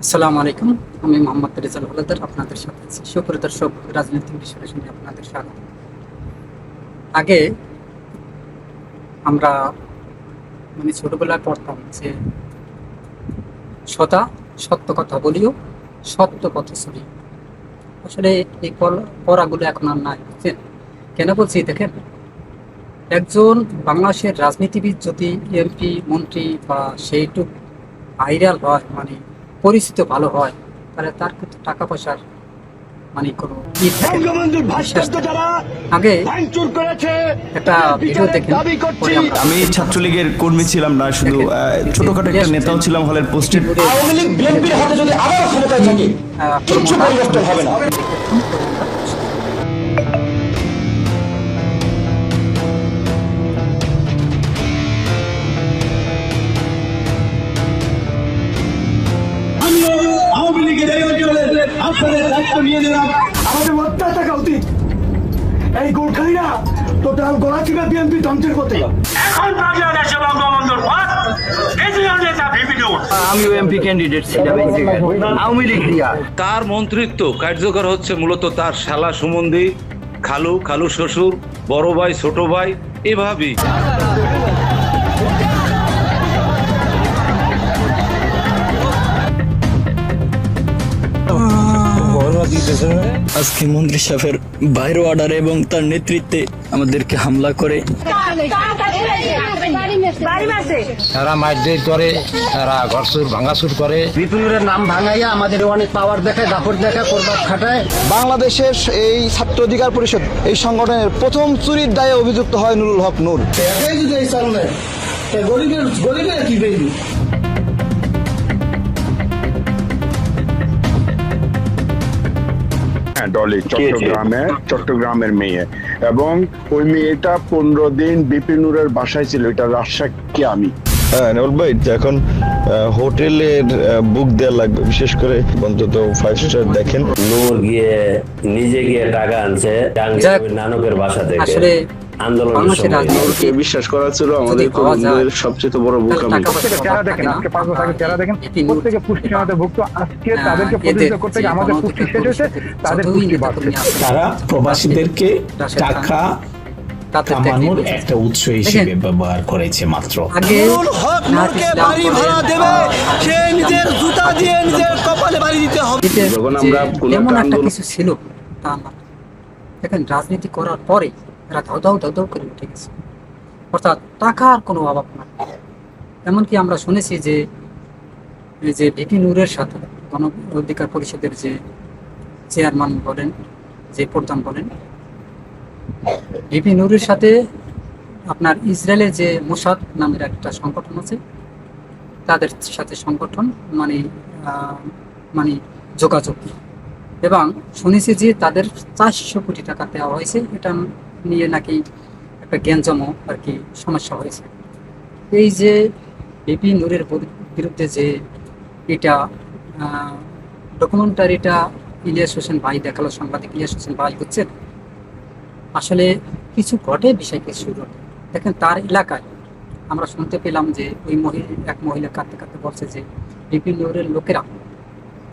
আসসালামু আলাইকুম। আমি মোহাম্মদ রেজাল হলাদার আপনাদের সাথে আছি। সুপ্রিয় দর্শক, রাজনৈতিক বিশ্লেষণে আপনাদের স্বাগত। আগে আমরা ছোটবেলায় পড়তাম যে সদা সত্য কথা বলিও, সত্য পথে চলি। আসলে এই পড়াগুলো এখন আর নাই, বুঝছেন? কেন বলছি দেখেন, একজন বাংলাদেশের রাজনীতিবিদ যদি এমপি মন্ত্রী বা সেইটুক ভাইরাল হয়, পরিচিত ভালো হয়, তাহলে তার কিন্তু টাকা পয়সার কোনো ই থাকে না, বঙ্গবন্ধুর বিশ্বাস ভাস্কর্য থাকে না। যারা আগে ভাঙচুর করেছে একটা ভিডিও দেখেন, দাবি করছি পরে আমরা আমি ছাত্রলীগের কর্মী ছিলাম না, শুধু দেখেন, ছোটখাটো একটা নেতাও ছিলাম হলের পোস্টে। আওয়ামী লীগ বিএনপির হাতে যদি আবার ক্ষমতায় থাকে কিচ্ছু পরিবর্তন হবে না। আমিও আওয়ামী লীগের এই অঞ্চলে আপনাদের দায়িত্ব নিয়ে দিলাম। আমাদের লজ্জা থাকা উচিত। এই গোর্খালিরা টোটাল গলা চিপা বিএনপি ধ্বংসের করতে গেল। এখন বাংলাদেশে বঙ্গবন্ধুর পথ কেন্দ্রীয় নেতা বিভিন্ন আমিও এমপি ক্যান্ডিডেট ছিলাম এই জায়গায় আওয়ামী লীগ দিয়া। তার মন্ত্রিত্ব কার্যকর হচ্ছে মূলত তার শালা সুমন্দি, খালু, খালু শ্বশুর, বড় ভাই, ছোট ভাই, এভাবেই। আজকে মন্ত্রী সাহেবের বাইরে অর্ডারে এবং তার নেতৃত্বে আমাদেরকে হামলা করে তারা মারধর করে, তারা ঘরসুর ভাঙাচুর করে, বিপিনুরের নাম ভাঙাইয়া আমাদের অনেক পাওয়ার দেখায়, দাপট দেখায়, করবাদ খাটায়। বাংলাদেশের এই ছাত্র অধিকার পরিষদ এই সংগঠনের প্রথম চুরির দায়ে অভিযুক্ত হয় নুরুল হক নূর। ডলি চট্টগ্রামের মেয়ে, এবং ওই মেয়েটা 15 দিন বিপিনুরের বাসায় ছিল। এটা রাজশাহী আমি। হ্যাঁ নেউল ভাই, এখন হোটেলের বুক দেওয়া লাগবে, বিশেষ করে অন্তত 5 স্টার দেখেন। নূর গিয়ে নিজে গিয়ে টাকা আনছে নানকের বাসা থেকে আসলে আন্দোলনের সময়। বিশ্বাস করা ছিল আমাদের কর্মীদের সবচেয়ে বড় বোকামি। যারা দেখেন, আজকে 5 বছর আগে যারা দেখেন, প্রত্যেকে পুষ্টি সনদে ভুক্ত। আজকে তাদেরকে প্রতিষ্ঠা করতে গিয়ে আমাদের পুষ্টি শেষ হয়েছে, তাদের পুষ্টি বাড়ছে। তারা প্রবাসীদেরকে টাকা কামানোর একটা উৎস হিসেবে ব্যবহার করেছে মাত্র। আগে নুরুল হক নূরকে বাড়ি ভাড়া দেবে, সে নিজের জুতা দিয়ে নিজের কপালে বাড়ি দিতে হবে। যখন আমরা কোনো এমন একটা আন্দোলন কিছু ছিল তা না। দেখেন, রাজনীতি করার পরে এরা ধাউ ধাউ ধাউ ধাউ করে উঠে গেছে, অর্থাৎ টাকার কোনো অভাব না। এমনকি আমরা শুনেছি যে এই যে ভিপি নূরের সাথে গণ অধিকার পরিষদের যে চেয়ারম্যান বলেন, যে প্রধান বলেন, ভিপি নূরের সাথে আপনার ইসরায়েলে যে মোসাদ নামের একটা সংগঠন আছে, তাদের সাথে সংগঠন মানে যোগাযোগ। এবং শুনেছি যে তাদের 400 কোটি টাকা দেওয়া হয়েছে। এটা নিয়ে নাকি একটা গ্যাঞ্জামও আর কি সমস্যা হয়েছে। এই যে ভিপি নূরের বিরুদ্ধে যে এটা ডকুমেন্টারিটা ইলিয়াস হোসেন ভাই দেখালো, সাংবাদিক ইলিয়াস হোসেন ভাই, বুঝছেন? আসলে কিছু ঘটে, বিষয় কিছু ঘটে। দেখেন, তার এলাকায় আমরা শুনতে পেলাম যে ওই এক মহিলা কাঁদতে কাঁদতে বলছে যে ভিপি নূরের লোকেরা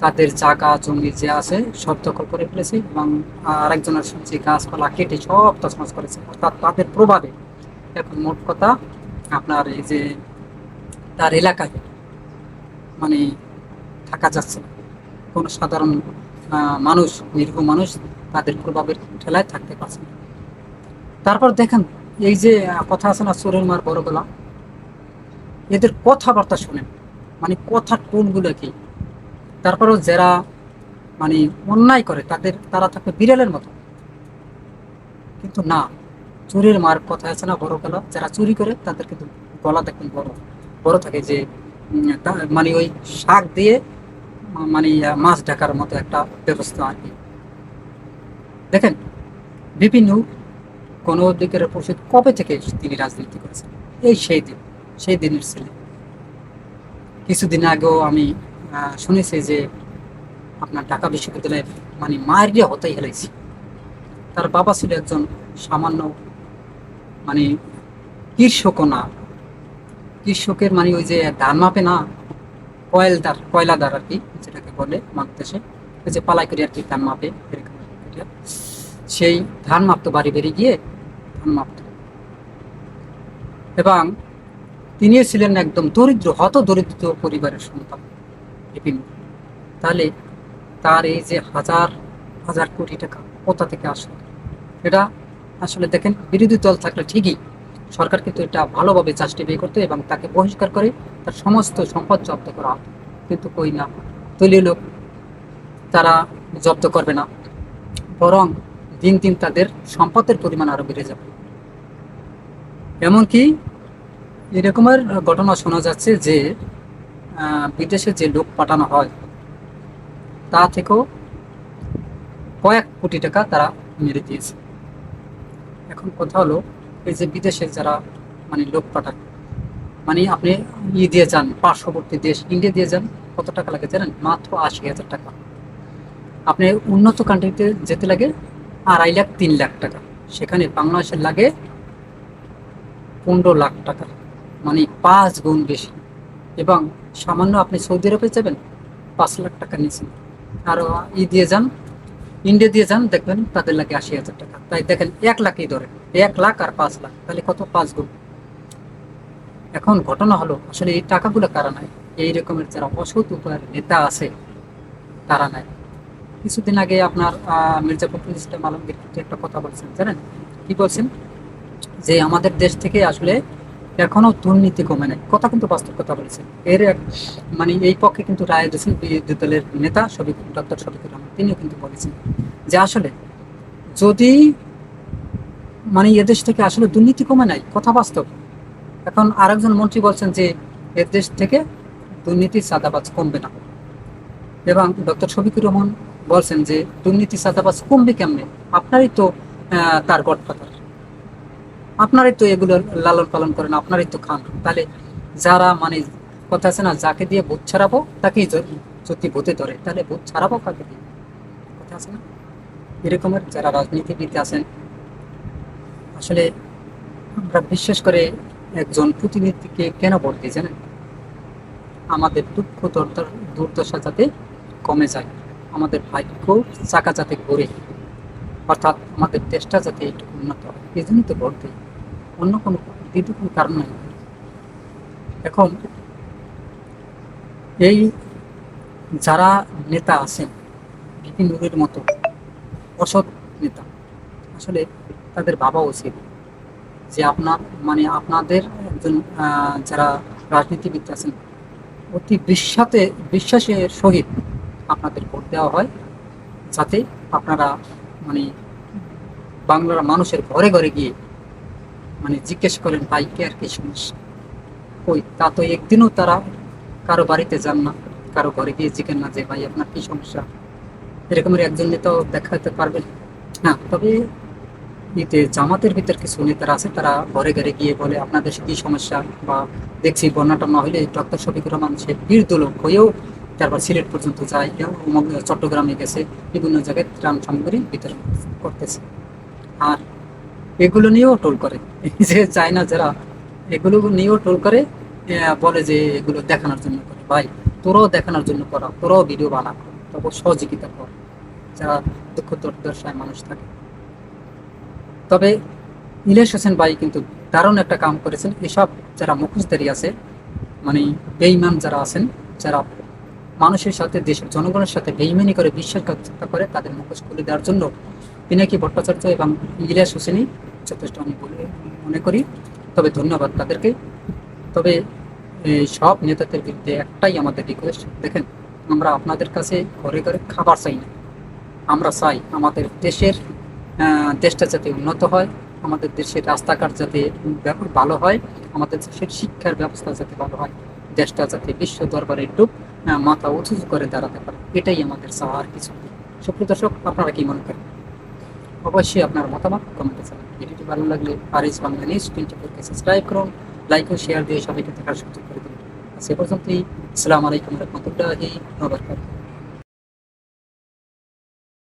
তাদের জায়গা জমি যে আছে সব দখল করে ফেলেছে, এবং আরেকজনের শুনছি গাছপালা কেটে সব তছনছ করেছে। অর্থাৎ তাদের প্রভাবে এখন মোট কথা আপনার এই যে তার এলাকায় থাকা যাচ্ছে না। কোনো সাধারণ মানুষ, নিরীহ মানুষ তাদের প্রভাবের ঠেলায় থাকতে পারছে না। তারপর দেখেন, এই যে কথা আছে না, চোরের মার বড় গলা, এদের কথাবার্তা শুনেন, কথার টোনগুলো কি। তারপরেও যারা অন্যায় করে তারা থাকবে বিড়ালের মতো, কিন্তু না, চোরের মার কথা আছে না, বড় গলা। যারা চুরি করে তাদের কিন্তু গলা দেখবেন বড় বড় থাকে, যে ওই শাক দিয়ে মাছ ঢাকার মতো একটা ব্যবস্থা আর কি। দেখেন, বিভিন্ন গণ অধিকার পরিষদ কবে থেকে তিনি রাজনীতি করেছেন? সেই দিনের ছেলে। কিছুদিন আগেও আমি শুনেছি যে আপনার ঢাকা বিশ্ববিদ্যালয়ের মায়ের দিয়ে হতেই হেলাইছি। তার বাবা ছিল একজন সামান্য কৃষকও না, কৃষকের ওই যে ধান মাপে না, কয়লাদার আর কি, যেটাকে বলে আমাদের দেশে, ওই যে পালাই করে আর কি ধান মাপে, এরকম এটা। সেই ধান মাপতো বাড়ি বেরিয়ে গিয়ে ধান মাপতো, এবং তিনিও ছিলেন একদম দরিদ্র, হত দরিদ্র পরিবারের সন্তান বিপিন। তাহলে তার এই যে হাজার হাজার কোটি টাকা কোথা থেকে আসলো, এটা আসলে দেখেন বিরোধী দল থাকলে ঠিকই সরকার কিন্তু এটা ভালোভাবে জাস্টিফাই করতো এবং তাকে বহিষ্কার করে তার সমস্ত সম্পদ জব্দ করা হতো, কিন্তু কই না, দলীয় লোক তারা জব্দ করবে না, বরং দিন দিন তাদের সম্পদের পরিমাণ আরো বেড়ে যাবে। এমনকি এরকমের ঘটনা শোনা যাচ্ছে যে বিদেশে যে লোক পাঠানো হয় তা থেকেও কয়েক কোটি টাকা তারা মেরে দিয়েছে। এখন কথা হলো, এই যে বিদেশে যারা মানে লোক পাঠায়, মানে আপনি দিয়ে যান পার্শ্ববর্তী দেশ ইন্ডিয়া দিয়ে যান, কত টাকা লাগে জানেন? মাত্র 80,000 টাকা। আপনি উন্নত কান্ট্রিতে যেতে লাগে 2.5 লাখ 3 লাখ টাকা, সেখানে বাংলাদেশের লাগে 15 লাখ টাকা, মানে 5 গুণ বেশি। এবং সামান্য আপনি সৌদি আরবে যাবেন 5 লাখ টাকা নিয়েছেন, আর দিয়ে যান ইন্ডিয়া দিয়ে যান, দেখবেন তাদের লাগে 80,000 টাকা। তাই দেখেন 1 লাখই ধরে, 1 লাখ আর 5 লাখ, তাহলে কত? 5 গুণ। এখন ঘটনা হলো, আসলে এই টাকাগুলো কারা নেয়? এই রকমের যারা অসৎ উপায়ের নেতা আছে তারা নেয়। কিছুদিন আগে আপনার মির্জাপুর ইসলাম আলমগীর একটা কথা বলছেন, জানেন কি বলছেন? যে আমাদের দেশ থেকে আসলে এখনো দুর্নীতি কমে নাই, কথা কিন্তু বাস্তব কথা বলেছেন। এর মানে এই পক্ষে কিন্তু রায় দিয়েছেন বিরোধী দলের নেতা ডক্টর শফিকুর রহমান, তিনিও কিন্তু বলেছেন যে আসলে যদি মানে এদেশ থেকে আসলে দুর্নীতি কমে নাই, কথা বাস্তব। এখন আরেকজন মন্ত্রী বলছেন যে এর দেশ থেকে দুর্নীতি চাঁদাবাজ কমবে না, এবং ডক্টর শফিকুর রহমান বলছেন যে দুর্নীতি চাঁদাবাজ কমবে কেমনে? আপনারই তো তার গডফাদার, আপনারাই তো এগুলো লালন পালন করেন, আপনারাই তো খান। তাহলে যারা মানে কথা আছে না, যাকে দিয়ে ভূত ছাড়াবো তাকেই যদি ভূতে ধরে, তাহলে ভূত ছাড়াবো কাকে দিয়ে? কথা আছে না, এরকমের যারা রাজনীতিবিদ আছেন, আসলে আমরা বিশেষ করে একজন প্রতিনিধিকে কেন ভোট দিই জানেন? আমাদের দুঃখ দুর্দশা যাতে কমে যায়, আমাদের ভাগ্য চাকা যাতে ঘুরে, অর্থাৎ আমাদের দেশটা যাতে একটু উন্নত হয়, এই জন্যই তো ভোট দিই, অন্য কোনো দ্বিতীয় কোনো কারণ নেই। এখন এই যারা নেতা আছেন বিপিন নুরের মতো অসৎ নেতা, আসলে তাদের ভাবা উচিত যে মানে আপনাদের একজন যারা রাজনীতিবিদ আছেন অতি বিশ্বাসের সহিত আপনাদের ভোট দেওয়া হয়, যাতে আপনারা মানে বাংলার মানুষের ঘরে ঘরে গিয়ে মানে জিজ্ঞেস করেন ভাই কে আর কি সমস্যা, কই তা তো একদিনও তারা কারো বাড়িতে যান না, কারো ঘরে গিয়ে জিজ্ঞেস না যে ভাই আপনার কি সমস্যা, এরকমের একজন নেতাও দেখাতে পারবেন না। তবে জামাতের ভিতর কিছু নেতারা আছে, তারা ঘরে ঘরে গিয়ে বলে আপনাদের কি সমস্যা, বা দেখছি বন্যাটা না হলে ডক্টর শফিকুর রহমান সে বীরদ লোক হয়েও তারপর সিলেট পর্যন্ত যায়, চট্টগ্রামে গেছে, বিভিন্ন জায়গায় ত্রাণ সামগ্রী বিতরণ করতেছে, আর এগুলো নিয়েও টোল করে। এই যে চায়না যারা এগুলো নিয়েও টোল করে, বলে যে এগুলো দেখানোর জন্য করে। ভাই তোরাও দেখানোর জন্য করা, তোরাও ভিডিও বানা, তারপর সহযোগিতা কর যারা দুঃখ দুর্দশায় মানুষ থাকে। তবে ইলিয়াস হোসেন ভাই কিন্তু দারুণ একটা কাম করেছেন। এসব যারা মুখোশধারী আছে, মানে বেঈমান যারা আছেন, যারা মানুষের সাথে দেশের জনগণের সাথে বেঈমানি করে বিশ্বাসঘাতকতা করে, তাদের মুখোশ খুলে দেওয়ার জন্য পিনাকি ভট্টাচার্য এবং ইলিয়াস হোসেনই যথেষ্ট আমি মনে করি। তবে ধন্যবাদ তাদেরকে। তবে সব নেতাদের বিরুদ্ধে একটাই আমাদের রিকোয়েস্ট, দেখেন আমরা আপনাদের কাছে ঘরে ঘরে খাবার চাই না, আমরা চাই আমাদের দেশটা যাতে উন্নত হয়, আমাদের দেশের রাস্তাঘাট যাতে ভালো হয়, আমাদের দেশের শিক্ষার ব্যবস্থা যাতে ভালো হয়, দেশটা যাতে বিশ্ব দরবারে একটু মাথা উঁচু করে দাঁড়াতে পারে, এটাই আমাদের চাওয়া, আর কিছু। সুপ্রিয় দর্শক, আপনারা কি মনে করেন? অবশ্যই আপনার মতামত কমেন্টে জানান। ভিডিওটি ভালো লাগলে আরএস বাংলা নিউজ 24কে সাবস্ক্রাইব করুন, লাইক ও শেয়ার দিয়ে সবাইকে দেখার সুযোগ করে দিন। সে পর্যন্তই, আসসালামু আলাইকুম রহমতুল্লাহি ওয়া বারাকাতুহু।